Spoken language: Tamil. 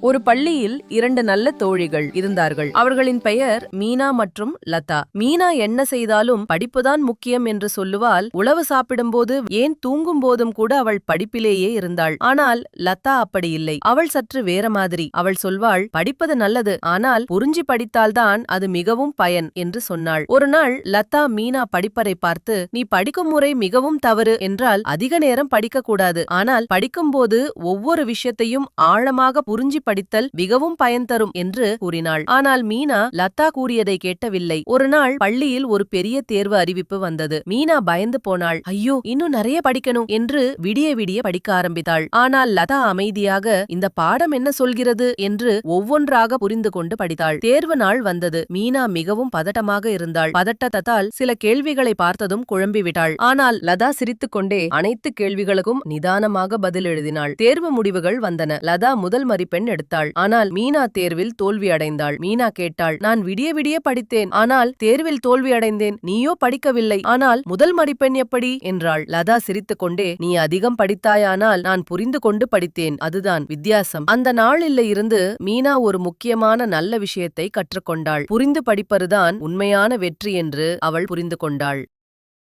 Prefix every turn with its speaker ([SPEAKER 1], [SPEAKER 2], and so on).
[SPEAKER 1] ஒரு பள்ளியில் 2 நல்ல தோழிகள் இருந்தார்கள். அவர்களின் பெயர் மீனா மற்றும் லதா. மீனா என்ன செய்தாலும் படிப்புதான் முக்கியம் என்று சொல்லுவாள். உணவு சாப்பிடும்போது ஏன் தூங்கும் போதும் கூட அவள் படிப்பிலேயே இருந்தாள். ஆனால் லதா அப்படி இல்லை. அவள் சற்று வேற மாதிரி. அவள் சொல்வாள், படிப்பது நல்லது, ஆனால் புரிஞ்சு படித்தால்தான் அது மிகவும் பயன் என்று சொன்னாள். ஒரு நாள் லதா மீனா படிப்பதை பார்த்து, நீ படிக்கும் முறை மிகவும் தவறு என்றால் அதிக நேரம் படிக்க கூடாது. ஆனால் படிக்கும்போது ஒவ்வொரு விஷயத்தையும் ஆழமாக புரிஞ்சு படித்தல் மிகவும் பயன் தரும் என்று கூறினாள். ஆனால் மீனா லதா கூறியதை கேட்கவில்லை. ஒரு நாள் பள்ளியில் ஒரு பெரிய தேர்வு அறிவிப்பு வந்தது. மீனா பயந்து போனாள். ஐயோ, இன்னும் நிறைய படிக்கணும் என்று விடிய விடிய படிக்க ஆரம்பித்தாள். ஆனால் லதா அமைதியாக இந்த பாடம் என்ன சொல்கிறது என்று ஒவ்வொன்றாக புரிந்து கொண்டு படித்தாள். தேர்வு நாள் வந்தது. மீனா மிகவும் பதட்டமாக இருந்தாள். பதட்டத்தால் சில கேள்விகளை பார்த்ததும் குழம்பிவிட்டாள். ஆனால் லதா சிரித்துக் கொண்டே அனைத்து கேள்விகளுக்கும் நிதானமாக பதில் எழுதினாள். தேர்வு முடிவுகள் வந்தன. லதா முதல் மதிப்பெண் எடுத்தாள். ஆனால் மீனா தேர்வில் தோல்வி அடைந்தாள். மீனா கேட்டாள், நான் விடிய விடிய படித்தேன், ஆனால் தேர்வில் தோல்வி அடைந்தேன். நீயோ படிக்கவில்லை, ஆனால் முதல் மதிப்பெண் எப்படி என்றாள். லதா சிரித்துக் கொண்டே, நீ அதிகம் படித்தாயானால் நான் புரிந்து கொண்டு படித்தேன், அதுதான் வித்தியாசம். அந்த நாளில் இருந்து மீனா ஒரு முக்கியமான நல்ல விஷயத்தை கற்றுக்கொண்டாள். புரிந்து படிப்பதுதான் உண்மையான வெற்றி என்று அவள் புரிந்து கொண்டாள்.